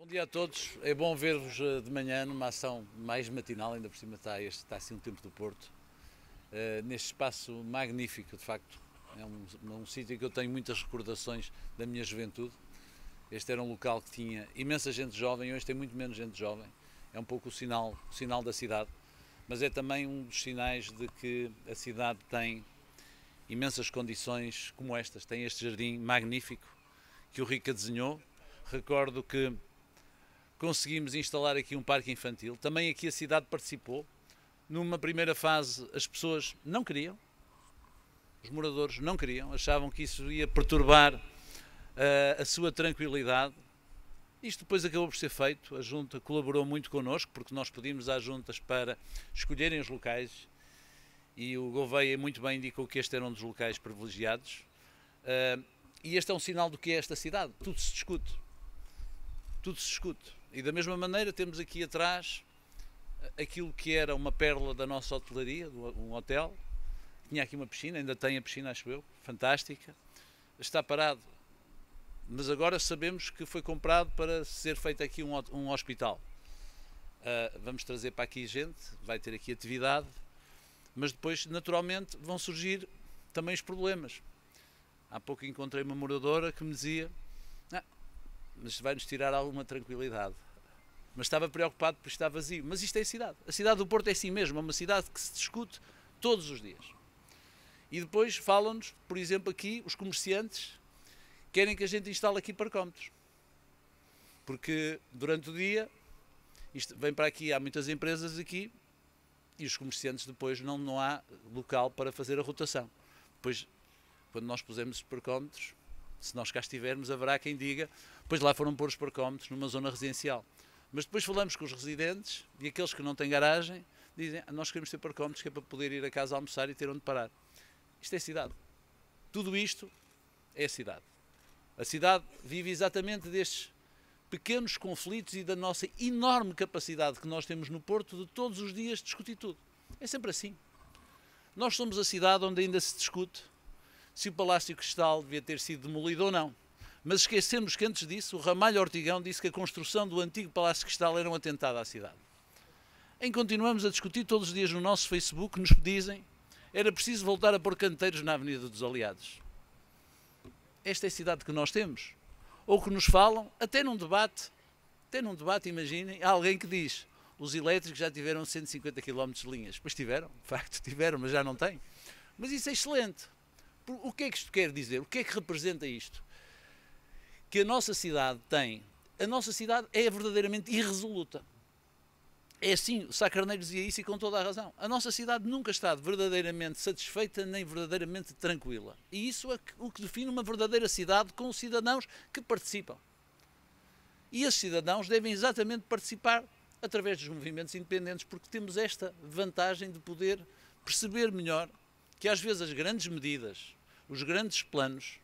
Bom dia a todos, é bom ver-vos de manhã numa ação mais matinal, ainda por cima está assim um tempo do Porto, neste espaço magnífico, de facto. É um sítio em que eu tenho muitas recordações da minha juventude. Este era um local que tinha imensa gente jovem, hoje tem muito menos gente jovem. É um pouco o sinal da cidade, mas é também um dos sinais de que a cidade tem imensas condições como estas. Tem este jardim magnífico que o Rica desenhou. Recordo que conseguimos instalar aqui um parque infantil. Também aqui a cidade participou. Numa primeira fase as pessoas não queriam, os moradores não queriam, achavam que isso ia perturbar a sua tranquilidade. Isto depois acabou por ser feito, a Junta colaborou muito connosco, porque nós pedimos às Juntas para escolherem os locais e o Gouveia muito bem indicou que este era um dos locais privilegiados. E este é um sinal do que é esta cidade. Tudo se discute. Tudo se discute. E da mesma maneira temos aqui atrás aquilo que era uma pérola da nossa hotelaria, um hotel. Tinha aqui uma piscina, ainda tem a piscina, acho eu, fantástica. Está parado, mas agora sabemos que foi comprado para ser feito aqui um hospital. Vamos trazer para aqui gente, vai ter aqui atividade, mas depois naturalmente vão surgir também os problemas. Há pouco encontrei uma moradora que me dizia: mas vai-nos tirar alguma tranquilidade. Mas estava preocupado porque está vazio. Mas isto é a cidade. A cidade do Porto é assim mesmo, é uma cidade que se discute todos os dias. E depois falam-nos, por exemplo, aqui, os comerciantes querem que a gente instale aqui parcómetros. Porque durante o dia, isto vem para aqui, há muitas empresas aqui, e os comerciantes depois não há local para fazer a rotação. Depois, quando nós pusemos os parcómetros, se nós cá estivermos, haverá quem diga: pois lá foram pôr os parcómetros numa zona residencial. Mas depois falamos com os residentes e aqueles que não têm garagem dizem: nós queremos ter parcómetros que é para poder ir a casa almoçar e ter onde parar. Isto é cidade. Tudo isto é a cidade. A cidade vive exatamente destes pequenos conflitos e da nossa enorme capacidade que nós temos no Porto de todos os dias discutir tudo. É sempre assim. Nós somos a cidade onde ainda se discute se o Palácio Cristal devia ter sido demolido ou não. Mas esquecemos que antes disso o Ramalho Ortigão disse que a construção do antigo Palácio Cristal era um atentado à cidade. Em continuamos a discutir todos os dias no nosso Facebook, nos dizem: era preciso voltar a pôr canteiros na Avenida dos Aliados. Esta é a cidade que nós temos. Ou que nos falam, até num debate, imaginem, há alguém que diz: os elétricos já tiveram 150 km de linhas. Pois tiveram, de facto tiveram, mas já não têm. Mas isso é excelente. O que é que isto quer dizer? O que é que representa isto? Que a nossa cidade é verdadeiramente irresoluta. É assim, o Sá Carneiro dizia isso e com toda a razão. A nossa cidade nunca está verdadeiramente satisfeita nem verdadeiramente tranquila. E isso é o que define uma verdadeira cidade, com cidadãos que participam. E esses cidadãos devem exatamente participar através dos movimentos independentes, porque temos esta vantagem de poder perceber melhor que às vezes as grandes medidas, os grandes planos,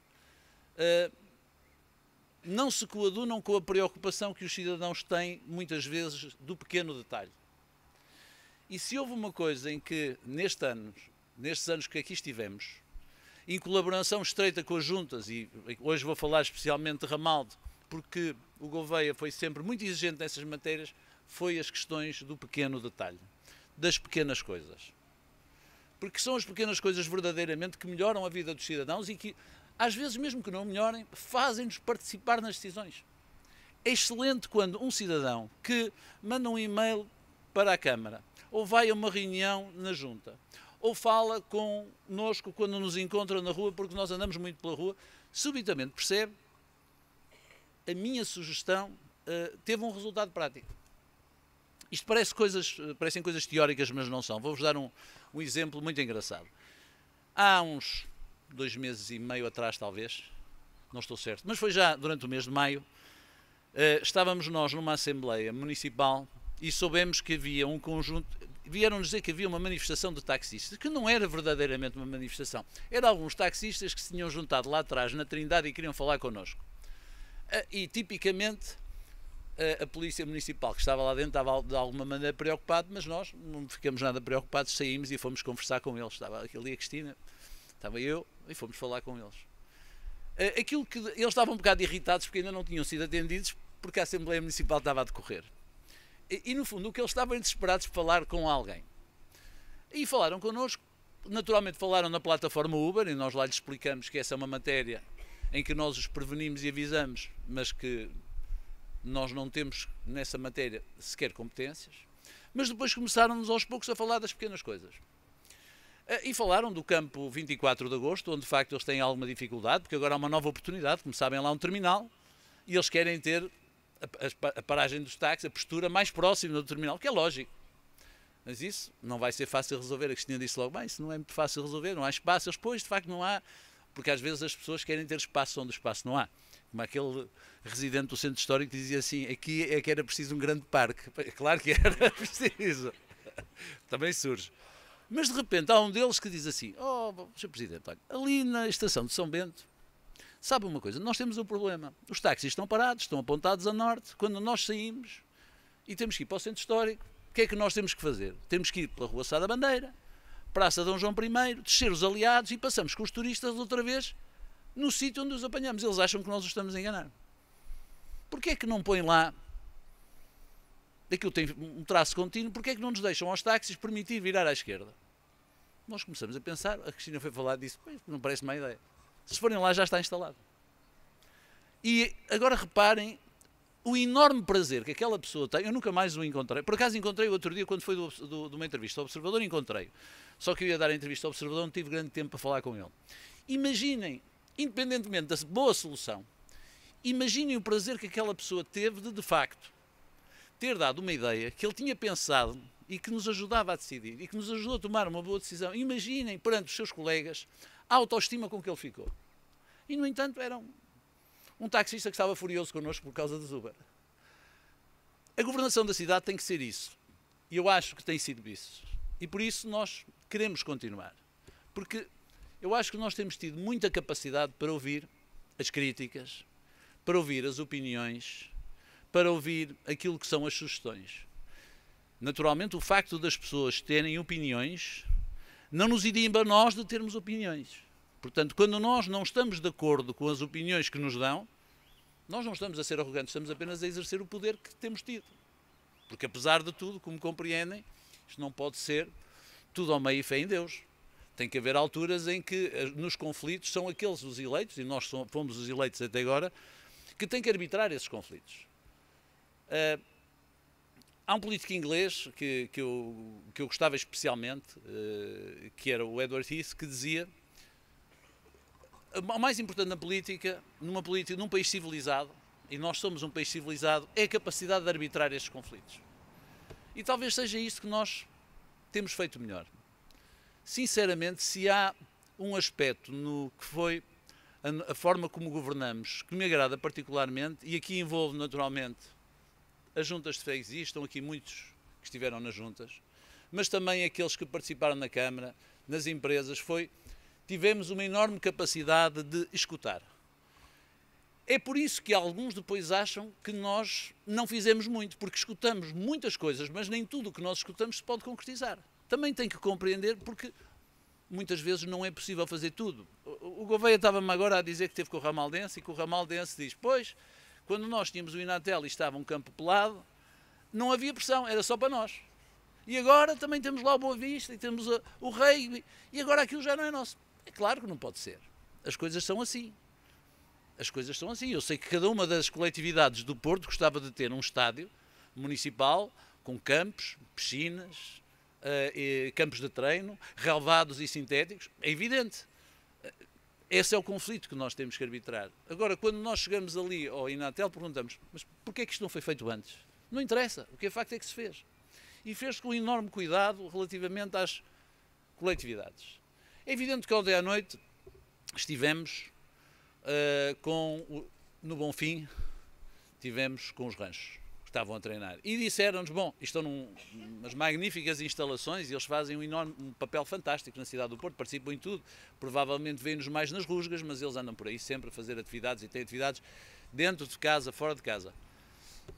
não se coadunam com a preocupação que os cidadãos têm, muitas vezes, do pequeno detalhe. E se houve uma coisa em que, nestes anos que aqui estivemos, em colaboração estreita com as juntas, e hoje vou falar especialmente de Ramalde, porque o Gouveia foi sempre muito exigente nessas matérias, foi as questões do pequeno detalhe, das pequenas coisas. Porque são as pequenas coisas verdadeiramente que melhoram a vida dos cidadãos e que, às vezes, mesmo que não melhorem, fazem-nos participar nas decisões. É excelente quando um cidadão que manda um e-mail para a Câmara, ou vai a uma reunião na Junta, ou fala connosco quando nos encontra na rua, porque nós andamos muito pela rua, subitamente percebe: a minha sugestão teve um resultado prático. Isto parecem coisas teóricas, mas não são. Vou-vos dar um exemplo muito engraçado. Há uns 2 meses e meio atrás, talvez, não estou certo, mas foi já durante o mês de maio, estávamos nós numa Assembleia Municipal e soubemos que havia um conjunto, vieram-nos dizer que havia uma manifestação de taxistas, que não era verdadeiramente uma manifestação, eram alguns taxistas que se tinham juntado lá atrás, na Trindade, e queriam falar connosco. E, tipicamente, a Polícia Municipal que estava lá dentro estava de alguma maneira preocupado, mas nós não ficamos nada preocupados, saímos e fomos conversar com eles. Estava ali a Cristina, estava eu, e fomos falar com eles. Aquilo que eles estavam um bocado irritados porque ainda não tinham sido atendidos, porque a Assembleia Municipal estava a decorrer. E no fundo, o que eles estavam desesperados por falar com alguém. E falaram connosco, naturalmente falaram na plataforma Uber, e nós lá lhes explicamos que essa é uma matéria em que nós os prevenimos e avisamos, mas que nós não temos nessa matéria sequer competências. Mas depois começaram-nos aos poucos a falar das pequenas coisas. E falaram do campo 24 de agosto, onde de facto eles têm alguma dificuldade, porque agora há uma nova oportunidade, como sabem, lá um terminal, e eles querem ter a paragem dos táxis, a postura mais próxima do terminal, que é lógico. Mas isso não vai ser fácil resolver. A Cristina disse logo, bem, isso não é muito fácil resolver, não há espaço. Eles, pois, de facto não há, porque às vezes as pessoas querem ter espaço onde o espaço não há. Como aquele residente do centro histórico que dizia assim, aqui é que era preciso um grande parque. Claro que era preciso. Também surge. Mas de repente há um deles que diz assim, Sr. Presidente, olha, ali na estação de São Bento, sabe uma coisa, nós temos um problema. Os táxis estão parados, estão apontados a norte. Quando nós saímos e temos que ir para o centro histórico, o que é que nós temos que fazer? Temos que ir pela Rua Sá da Bandeira, Praça Dom João I, descer os Aliados e passamos com os turistas outra vez no sítio onde os apanhamos. Eles acham que nós os estamos a enganar. Porquê é que não põem lá, aquilo tem um traço contínuo, porquê é que não nos deixam aos táxis permitir virar à esquerda? Nós começamos a pensar, a Cristina foi falar disso, não parece má ideia. Se forem lá já está instalado. E agora reparem o enorme prazer que aquela pessoa tem. Eu nunca mais o encontrei. Por acaso encontrei o outro dia, quando foi de uma entrevista ao Observador, encontrei. Só que eu ia dar a entrevista ao Observador, não tive grande tempo para falar com ele. Imaginem, independentemente da boa solução, imaginem o prazer que aquela pessoa teve de facto, ter dado uma ideia que ele tinha pensado e que nos ajudava a decidir e que nos ajudou a tomar uma boa decisão. Imaginem, perante os seus colegas, a autoestima com que ele ficou. E, no entanto, era um taxista que estava furioso connosco por causa dos Uber. A governação da cidade tem que ser isso. E eu acho que tem sido isso. E por isso nós queremos continuar. Porque eu acho que nós temos tido muita capacidade para ouvir as críticas, para ouvir as opiniões, para ouvir aquilo que são as sugestões. Naturalmente, o facto das pessoas terem opiniões não nos inhibe a nós de termos opiniões. Portanto, quando nós não estamos de acordo com as opiniões que nos dão, nós não estamos a ser arrogantes, estamos apenas a exercer o poder que temos tido. Porque, apesar de tudo, como compreendem, isto não pode ser tudo ao meio e fé em Deus. Tem que haver alturas em que, nos conflitos, são aqueles os eleitos, e nós fomos os eleitos até agora, que têm que arbitrar esses conflitos. Há um político inglês que eu gostava especialmente, que era o Edward Heath, que dizia: o mais importante na política, num país civilizado, e nós somos um país civilizado, é a capacidade de arbitrar estes conflitos. E talvez seja isso que nós temos feito melhor. Sinceramente, se há um aspecto no que foi a forma como governamos, que me agrada particularmente, e aqui envolve naturalmente as juntas de freguesia, estão aqui muitos que estiveram nas juntas, mas também aqueles que participaram na Câmara, nas empresas, tivemos uma enorme capacidade de escutar. É por isso que alguns depois acham que nós não fizemos muito, porque escutamos muitas coisas, mas nem tudo o que nós escutamos se pode concretizar. Também tem que compreender, porque muitas vezes não é possível fazer tudo. O Gouveia estava-me agora a dizer que teve com o Ramaldense, e que o Ramaldense diz: pois, quando nós tínhamos o Inatel e estava um campo pelado, não havia pressão, era só para nós. E agora também temos lá o Boa Vista, e temos o Rei, e agora aquilo já não é nosso. É claro que não pode ser. As coisas são assim. As coisas são assim. Eu sei que cada uma das coletividades do Porto gostava de ter um estádio municipal com campos, piscinas, campos de treino, relevados e sintéticos. É evidente. Esse é o conflito que nós temos que arbitrar. Agora, quando nós chegamos ali ao Inatel, perguntamos: mas porquê é que isto não foi feito antes? Não interessa. O que é facto é que se fez. E fez-se com enorme cuidado relativamente às coletividades. É evidente que ontem à noite estivemos no Bonfim, estivemos com os ranchos que estavam a treinar. E disseram-nos: bom, estão umas magníficas instalações e eles fazem um papel fantástico na cidade do Porto, participam em tudo. Provavelmente vêm-nos mais nas rusgas, mas eles andam por aí sempre a fazer atividades e têm atividades dentro de casa, fora de casa.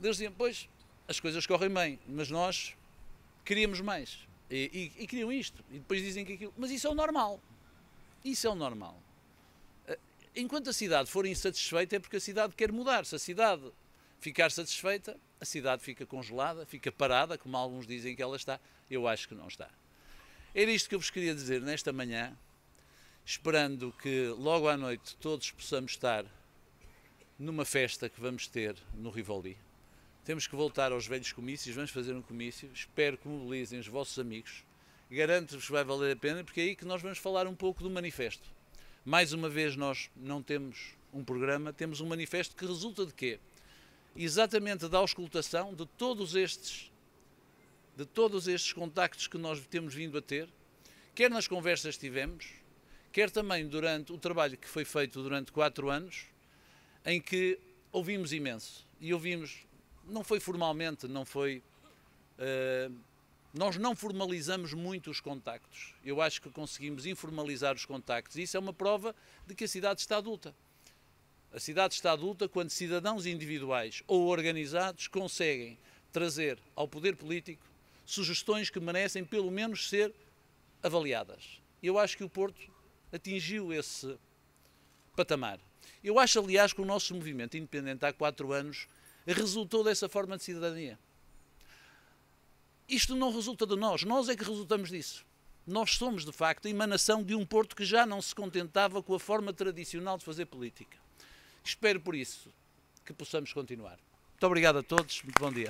Eles diziam: pois, as coisas correm bem, mas nós queríamos mais. E queriam isto. E depois dizem que aquilo... Mas isso é o normal. Isso é o normal. Enquanto a cidade for insatisfeita, é porque a cidade quer mudar. Se a cidade ficar satisfeita, a cidade fica congelada, fica parada, como alguns dizem que ela está. Eu acho que não está. Era isto que eu vos queria dizer nesta manhã, esperando que logo à noite todos possamos estar numa festa que vamos ter no Rivoli. Temos que voltar aos velhos comícios, vamos fazer um comício, espero que mobilizem os vossos amigos, garanto-vos que vai valer a pena, porque é aí que nós vamos falar um pouco do manifesto. Mais uma vez nós não temos um programa, temos um manifesto que resulta de quê? Exatamente da auscultação de todos estes contactos que nós temos vindo a ter, quer nas conversas que tivemos, quer também durante o trabalho que foi feito durante 4 anos, em que ouvimos imenso. E ouvimos, não foi formalmente, não foi... nós não formalizamos muito os contactos. Eu acho que conseguimos informalizar os contactos e isso é uma prova de que a cidade está adulta. A cidade está adulta quando cidadãos individuais ou organizados conseguem trazer ao poder político sugestões que merecem pelo menos ser avaliadas. Eu acho que o Porto atingiu esse patamar. Eu acho, aliás, que o nosso movimento independente há 4 anos resultou dessa forma de cidadania. Isto não resulta de nós é que resultamos disso. Nós somos, de facto, a emanação de um Porto que já não se contentava com a forma tradicional de fazer política. Espero, por isso, que possamos continuar. Muito obrigado a todos, muito bom dia.